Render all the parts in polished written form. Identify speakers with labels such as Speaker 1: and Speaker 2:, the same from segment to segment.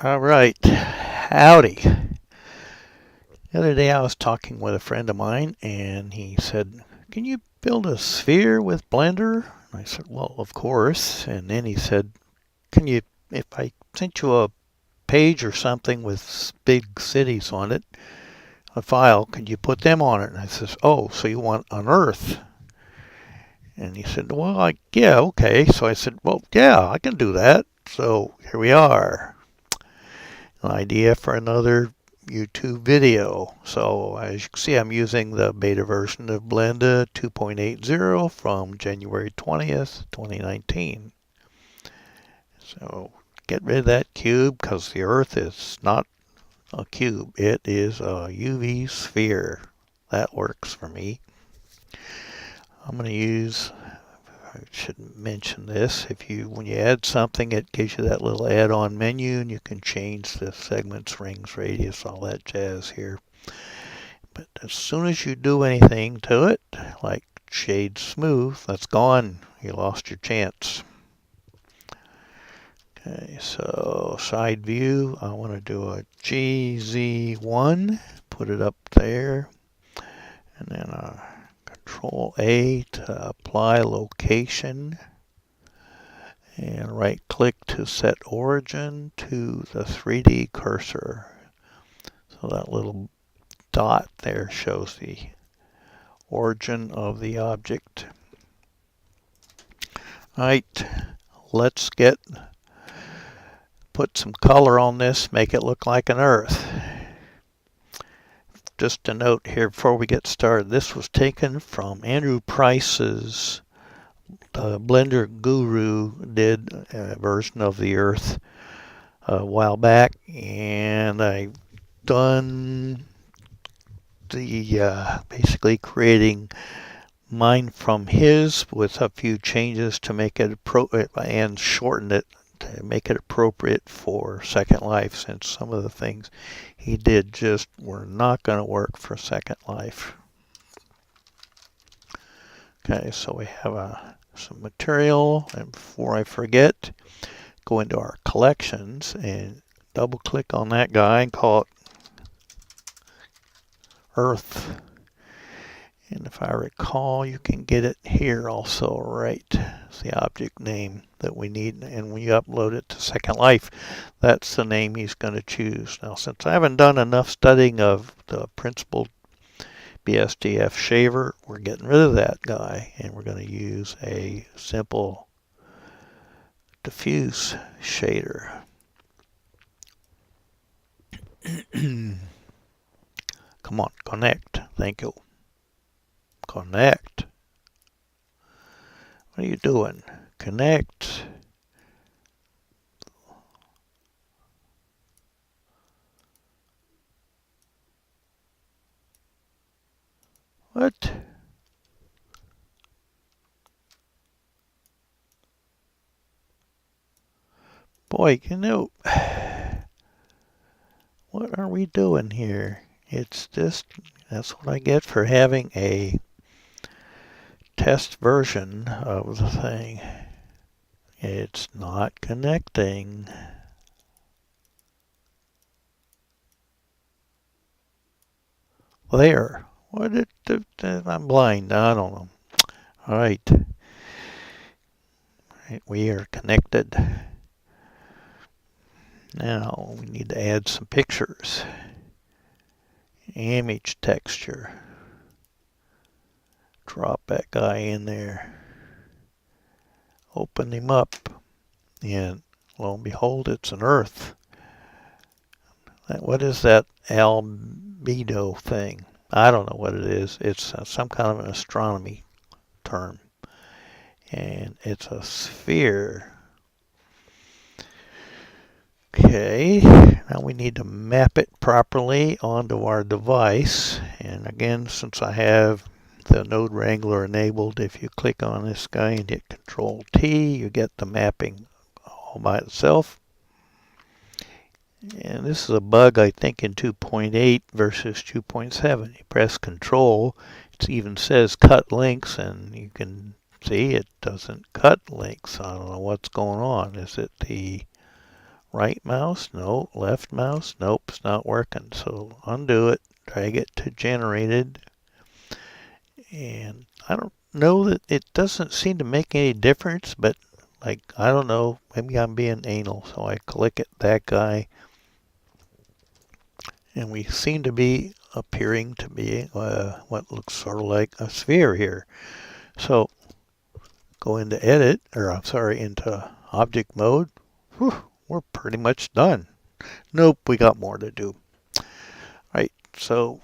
Speaker 1: All right. Howdy. The other day I was talking with a friend of mine and he said, "Can you build a sphere with Blender?" And I said, "Well, of course." And then he said, "Can you, if I sent you a page or something with big cities on it, a file, could you put them on it?" And I says, "Oh, so you want an Earth?" And he said, "Well, yeah, okay." So I said, "Well, yeah, I can do that." So here we are. An idea for another YouTube video. So as you can see, I'm using the beta version of Blender 2.80 from January 20th, 2019. So get rid of that cube because the Earth is not a cube. It is a UV sphere. That works for me. I'm going to use, I should mention this, when you add something, it gives you that little add-on menu and you can change the segments, rings, radius, all that jazz here. But as soon as you do anything to it, like shade smooth, that's gone. You lost your chance. Okay, so side view, I want to do a GZ1, put it up there, and then Control A to apply location, and right click to set origin to the 3D cursor. So that little dot there shows the origin of the object. Alright, let's put some color on this, make it look like an Earth. Just a note here before we get started, this was taken from Andrew Price's Blender Guru did a version of the Earth a while back, and I've done the basically creating mine from his with a few changes to make it and shorten it to make it appropriate for Second Life, since some of the things he did just were not going to work for Second Life. Okay, so we have some material, and before I forget, go into our collections and double click on that guy and call it Earth. And if I recall, you can get it here also, right? It's the object name that we need. And when you upload it to Second Life, that's the name he's going to choose. Now, since I haven't done enough studying of the principled BSDF shaver, we're getting rid of that guy. And we're going to use a simple diffuse shader. Come on, connect. Thank you. Connect. What are you doing? Connect. What? Boy, what are we doing here? It's just, that's what I get for having a test version of the thing. It's not connecting. There. I'm blind. I don't know. All right. We are connected. Now we need to add some pictures. Image texture. Drop that guy in there. Open him up. And lo and behold, it's an Earth. What is that albedo thing? I don't know what it is. It's some kind of an astronomy term. And it's a sphere. Okay, now we need to map it properly onto our device. And again, since I have the Node Wrangler enabled, if you click on this guy and hit Control T, you get the mapping all by itself. And this is a bug, I think, in 2.8 versus 2.7. You press Control, it even says cut links, and you can see it doesn't cut links. I don't know what's going on. Is it the Right mouse, no. Left mouse, nope, it's not working. So undo it, drag it to generated. And I don't know that it doesn't seem to make any difference, but like, I don't know, maybe I'm being anal. So I click it, that guy, and we seem to be appearing to be what looks sort of like a sphere here. So go into edit, or I'm sorry, into object mode. Whew, we're pretty much done. Nope, we got more to do. Right, so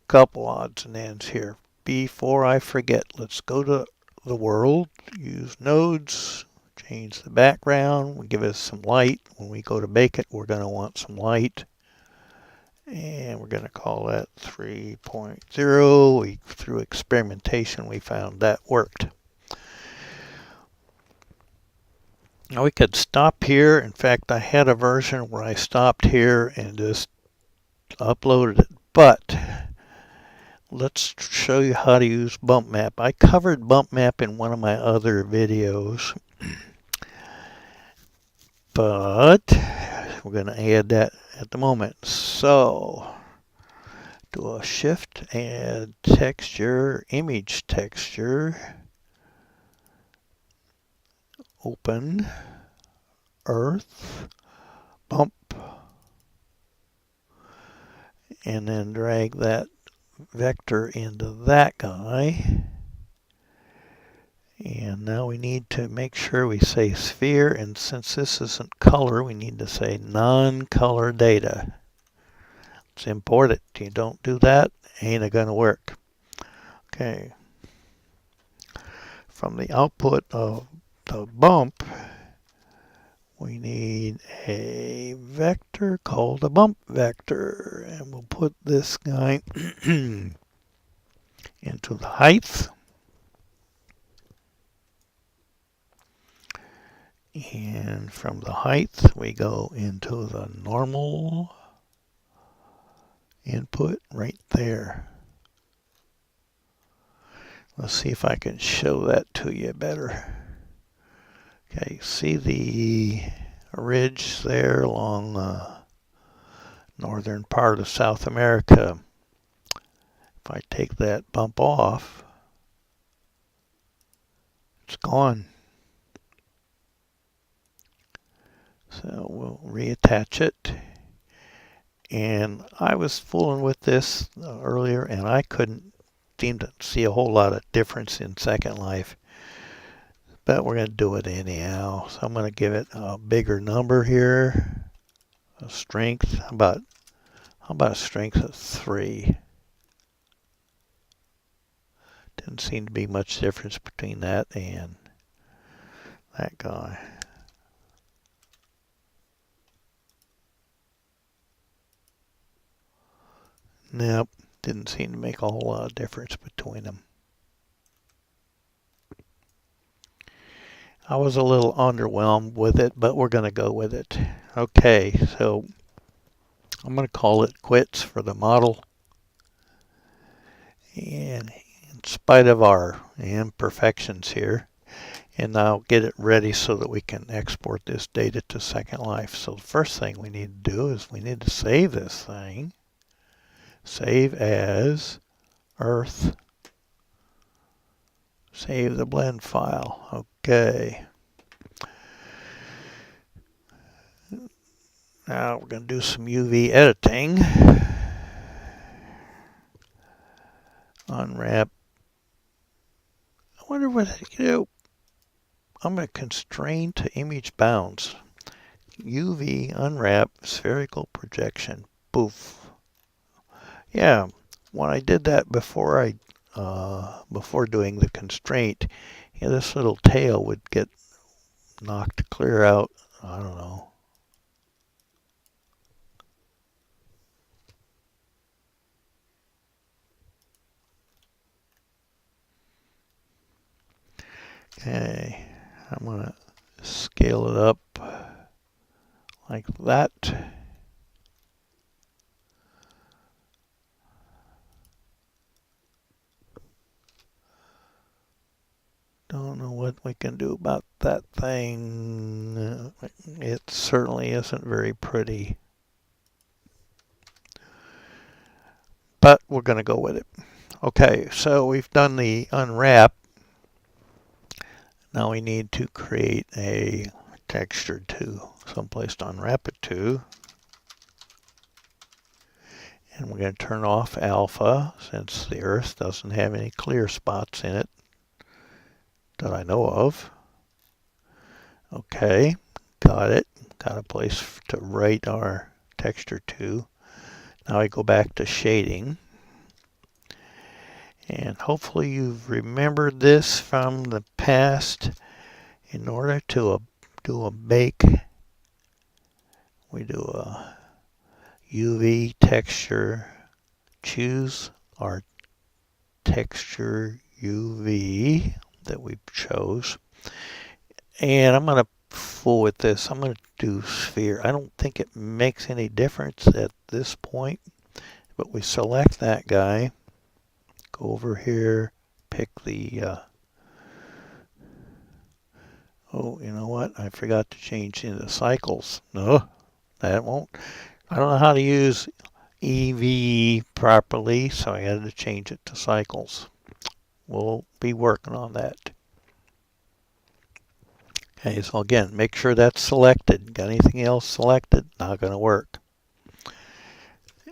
Speaker 1: couple odds and ends here. Before I forget, let's go to the world, use nodes, change the background, give us some light. When we go to bake it, we're going to want some light. And we're going to call that 3.0. Through experimentation, we found that worked. Now we could stop here. In fact, I had a version where I stopped here and just uploaded it. But let's show you how to use bump map. I covered bump map in one of my other videos. But we're going to add that at the moment. So do a shift, add texture, image texture, open, earth, bump, and then drag that vector into that guy. And now we need to make sure we say sphere, and since this isn't color, we need to say non-color data. Let's import it. You don't do that, ain't it gonna work. Okay. From the output of the bump, we need a vector called a bump vector, and we'll put this guy into the height. And from the height, we go into the normal input right there. Let's see if I can show that to you better. Okay, see the ridge there along the northern part of South America. If I take that bump off, it's gone. So we'll reattach it. And I was fooling with this earlier, and I couldn't seem to see a whole lot of difference in Second Life. But we're going to do it anyhow. So I'm going to give it a bigger number here. A strength. How about a strength of 3? Didn't seem to be much difference between that and that guy. Nope, didn't seem to make a whole lot of difference between them. I was a little underwhelmed with it, but we're going to go with it. Okay, so I'm going to call it quits for the model. And in spite of our imperfections here, and now get it ready so that we can export this data to Second Life. So the first thing we need to do is we need to save this thing. Save as Earth. Save the blend file. Okay. Now we're going to do some UV editing. Unwrap. I wonder what, I'm going to constrain to image bounds. UV unwrap spherical projection. Poof. Yeah, when I did that before before doing the constraint, this little tail would get knocked clear out. I don't know. Okay, I'm gonna scale it up like that. Don't know what we can do about that thing. it certainly isn't very pretty. But we're going to go with it. Okay, so we've done the unwrap. Now we need to create a texture to someplace to unwrap it to. And we're going to turn off alpha since the Earth doesn't have any clear spots in it that I know of. Okay, got it. Got a place to write our texture to. Now I go back to shading. And hopefully you've remembered this from the past. In order to do a bake, we do a UV texture. Choose our texture UV that we chose. And I'm going to fool with this. I'm going to do sphere. I don't think it makes any difference at this point, but we select that guy. Go over here, pick the, oh, you know what? I forgot to change into cycles. No, that won't. I don't know how to use EV properly, so I had to change it to cycles. We'll be working on that. Okay, so again, make sure that's selected. Got anything else selected? Not going to work.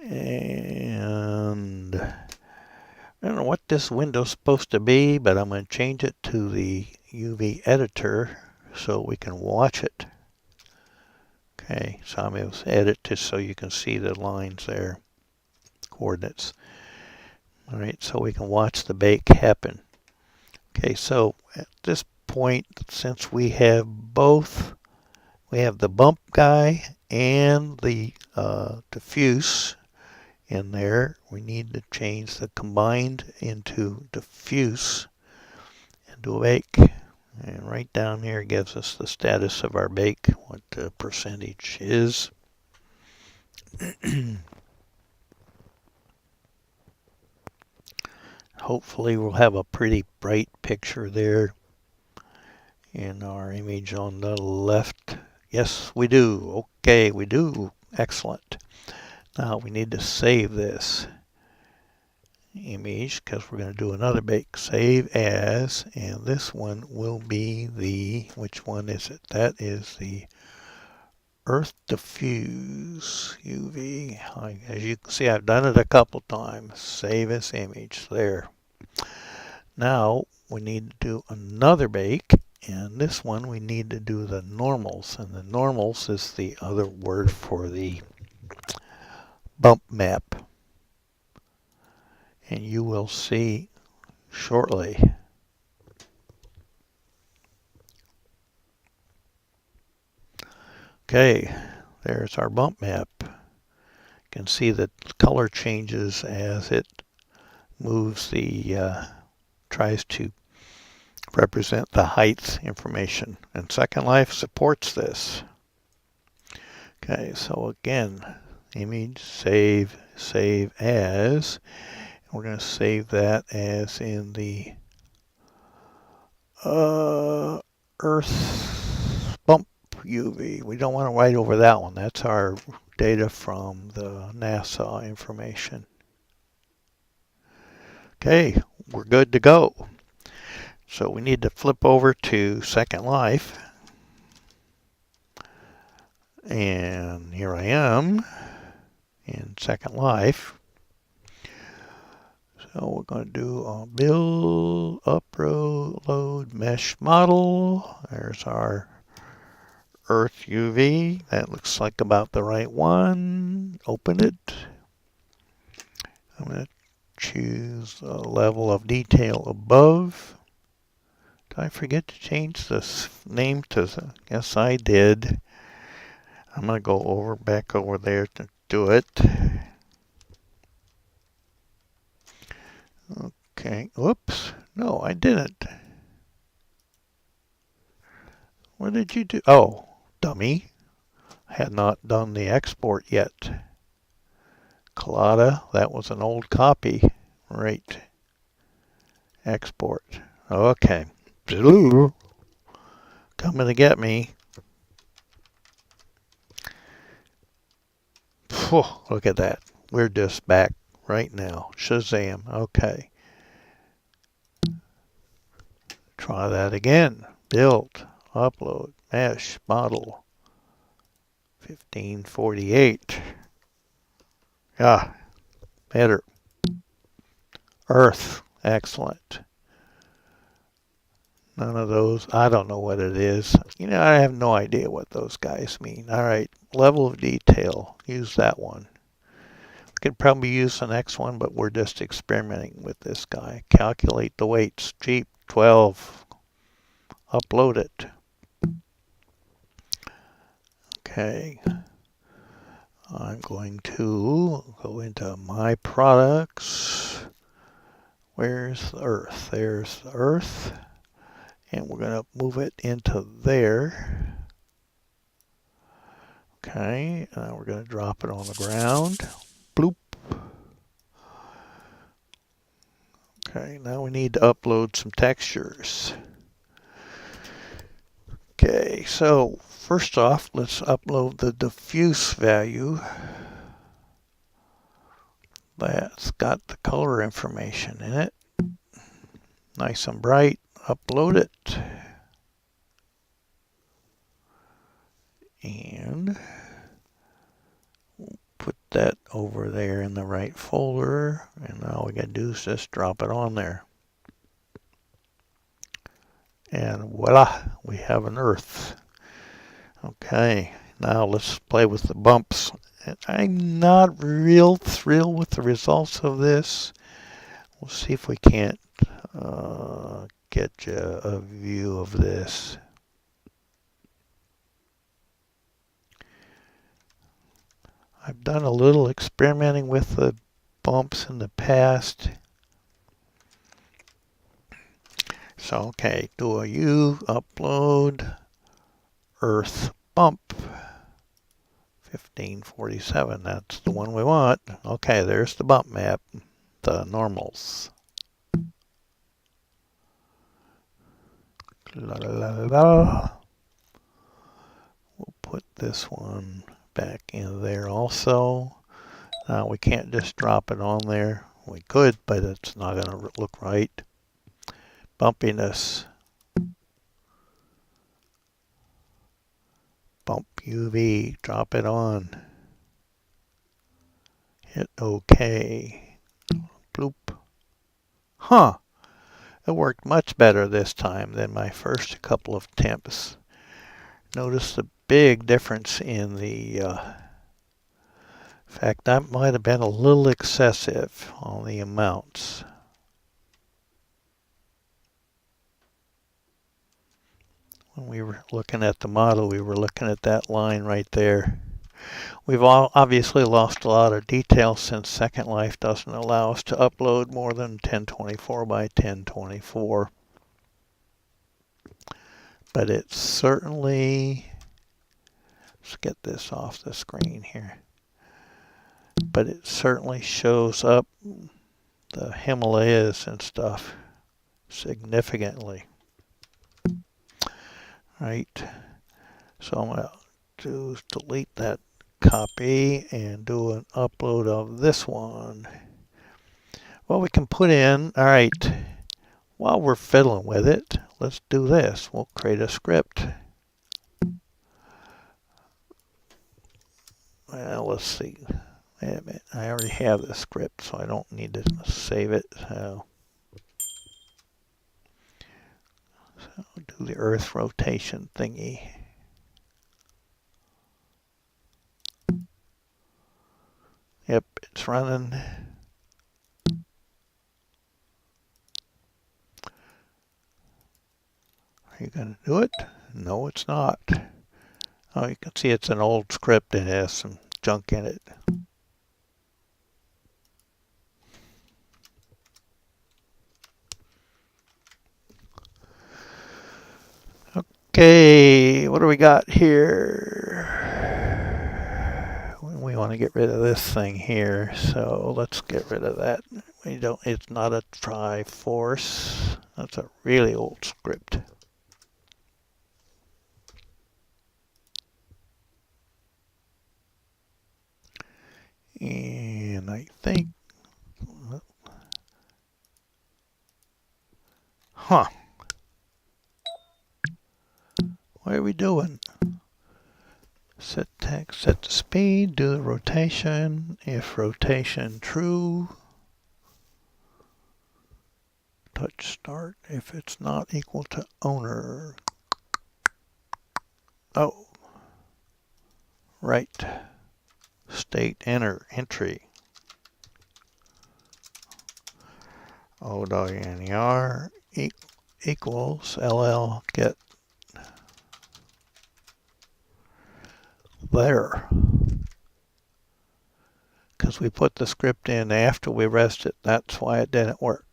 Speaker 1: And I don't know what this window's supposed to be, but I'm going to change it to the UV editor so we can watch it. Okay, so I'm going to edit just so you can see the lines there, coordinates. All right, so we can watch the bake happen. Okay, so at this point, since we have both, we have the bump guy and the diffuse in there, we need to change the combined into diffuse and do a bake. And right down here gives us the status of our bake, what the percentage is. Hopefully we'll have a pretty bright picture there in our image on the left. Yes, we do. Okay, we do. Excellent. Now we need to save this image because we're going to do another bake. Save as, and this one will be the, which one is it? That is the Earth Diffuse UV. As you can see, I've done it a couple times. Save as image there. Now we need to do another bake, and this one we need to do the normals, and the normals is the other word for the bump map. And you will see shortly. Okay, there's our bump map. You can see the color changes as it moves the, tries to represent the height information. And Second Life supports this. Okay, so again, image, save, save as. We're going to save that as in the Earth bump UV. We don't want to write over that one. That's our data from the NASA information. Okay, we're good to go. So we need to flip over to Second Life. And here I am in Second Life. So we're going to do a build, upload mesh model. There's our Earth UV. That looks like about the right one. Open it. I'm going to choose the level of detail above. Did I forget to change this name to, yes I did. I'm going to go back over there to do it. Okay, whoops. No, I didn't. What did you do? Oh, dummy. Had not done the export yet. Collada, that was an old copy. Right. Export. Okay. Coming to get me. Whew, look at that. We're just back right now. Shazam. Okay. Try that again. Build, upload, mesh, model. 1548. Yeah, better. Earth. Excellent. None of those. I don't know what it is. I have no idea what those guys mean. All right. Level of detail. Use that one. We could probably use the next one, but we're just experimenting with this guy. Calculate the weights. Cheap. 12. Upload it. Okay. I'm going to go into my products. Where's the earth? There's the earth. And we're going to move it into there. Okay, and we're going to drop it on the ground. Bloop. Okay, now we need to upload some textures. Okay, so first off, let's upload the diffuse value. That's got the color information in it. Nice and bright. Upload it. And put that over there in the right folder. And all we got to do is just drop it on there. And voila, we have an earth. Okay, now let's play with the bumps. I'm not real thrilled with the results of this. We'll see if we can't get you a view of this. I've done a little experimenting with the bumps in the past. So, okay, do a U, upload, earth bump. 1547, that's the one we want. Okay, there's the bump map, the normals. La, la, la, la. We'll put this one back in there also. Now we can't just drop it on there. We could, but it's not going to look right. Bumpiness. Bump UV, drop it on. Hit OK. Bloop. Huh. It worked much better this time than my first couple of attempts. Notice the big difference in the in fact, that might have been a little excessive on the amounts. When we were looking at the model, we were looking at that line right there. We've obviously lost a lot of detail since Second Life doesn't allow us to upload more than 1024 by 1024. But it certainly, let's get this off the screen here. But it certainly shows up the Himalayas and stuff significantly. Right. So I'm going to do is delete that copy and do an upload of this one. Well, we can put in, all right, while we're fiddling with it, let's do this. We'll create a script. Well, let's see. Wait a minute. I already have the script, so I don't need to save it. So do the Earth rotation thingy. Yep, it's running. Are you going to do it? No, it's not. Oh, you can see it's an old script and it has some junk in it. Okay, what do we got here? We want to get rid of this thing here, so let's get rid of that. It's not a Triforce. That's a really old script. I think. Huh. What are we doing? Set text, set the speed, do the rotation. If rotation true, touch start. If it's not equal to owner. Oh. Right. State enter entry. O.ner equals ll get there. Because we put the script in after we rest it. That's why it didn't work.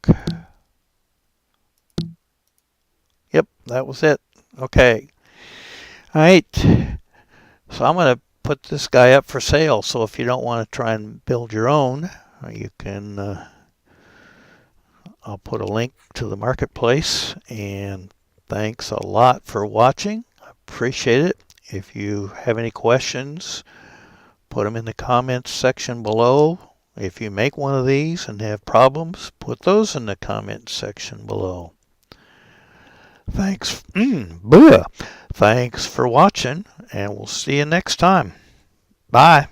Speaker 1: Yep, that was it. Okay. All right. So I'm going to put this guy up for sale. So if you don't want to try and build your own, you can, I'll put a link to the marketplace. And thanks a lot for watching. I appreciate it. If you have any questions, put them in the comments section below. If you make one of these and have problems, put those in the comments section below. Thanks. Thanks for watching, and we'll see you next time. Bye.